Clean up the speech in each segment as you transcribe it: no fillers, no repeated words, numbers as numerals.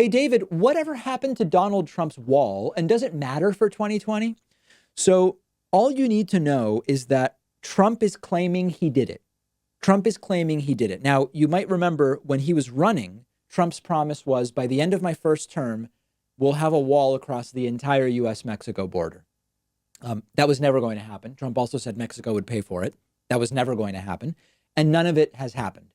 Hey, David, whatever happened to Donald Trump's wall? And does it matter for 2020? So, all you need to know is that Trump is claiming he did it. Trump is claiming he did it. Now, you might remember when he was running, Trump's promise was by the end of my first term, we'll have a wall across the entire US Mexico border. That was never going to happen. Trump also said Mexico would pay for it. That was never going to happen. And none of it has happened.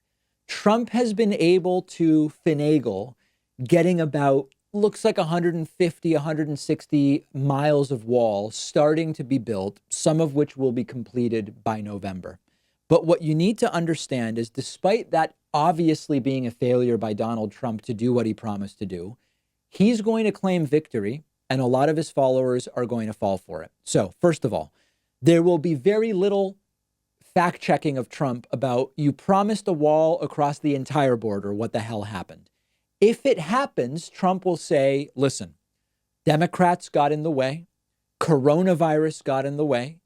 Trump has been able to finagle getting about, looks like 150, 160 miles of wall starting to be built, some of which will be completed by November. But what you need to understand is despite that obviously being a failure by Donald Trump to do what he promised to do, he's going to claim victory and a lot of his followers are going to fall for it. So, first of all, there will be very little fact checking of Trump about you promised a wall across the entire border. What the hell happened? If it happens, Trump will say, listen, Democrats got in the way, coronavirus got in the way,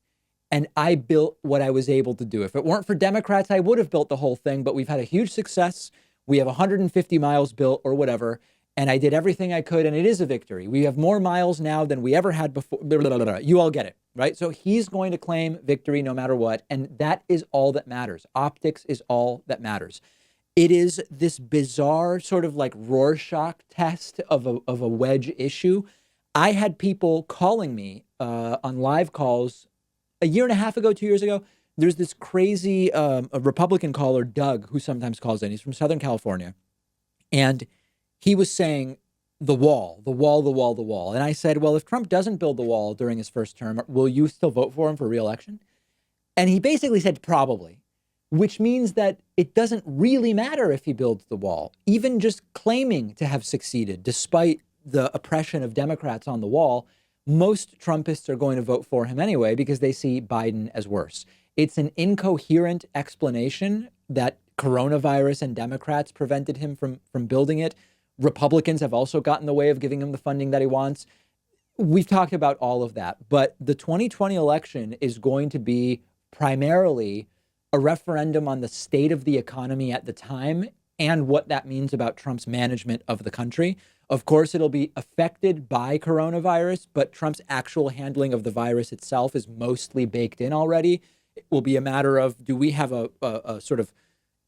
and I built what I was able to do. If it weren't for Democrats, I would have built the whole thing, but we've had a huge success. We have 150 miles built or whatever, and I did everything I could, and it is a victory. We have more miles now than we ever had before. Blah, blah, blah, blah. You all get it, right? So he's going to claim victory no matter what, and that is all that matters. Optics is all that matters. It is this bizarre sort of like Rorschach test of a wedge issue. I had people calling me on live calls a year and a half ago, 2 years ago. There's this crazy a Republican caller, Doug, who sometimes calls in. He's from Southern California. And he was saying the wall, the wall, the wall, the wall. And I said, well, if Trump doesn't build the wall during his first term, will you still vote for him for re-election? And he basically said probably, which means that it doesn't really matter if he builds the wall. Even just claiming to have succeeded, despite the oppression of Democrats on the wall, most Trumpists are going to vote for him anyway because they see Biden as worse. It's an incoherent explanation that coronavirus and Democrats prevented him from building it. Republicans have also gotten in the way of giving him the funding that he wants. We've talked about all of that, but the 2020 election is going to be primarily a referendum on the state of the economy at the time and what that means about Trump's management of the country. Of course, it'll be affected by coronavirus, but Trump's actual handling of the virus itself is mostly baked in already. It will be a matter of, do we have a sort of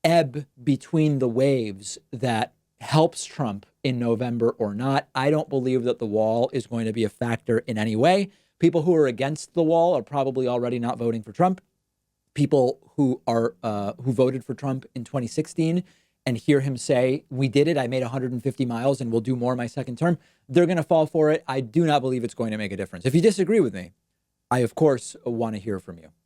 ebb between the waves that helps Trump in November or not? I don't believe that the wall is going to be a factor in any way. People who are against the wall are probably already not voting for Trump. People who voted for Trump in 2016 and hear him say, we did it, I made 150 miles and we'll do more my second term, they're going to fall for it. I do not believe it's going to make a difference. If you disagree with me, I, of course, want to hear from you.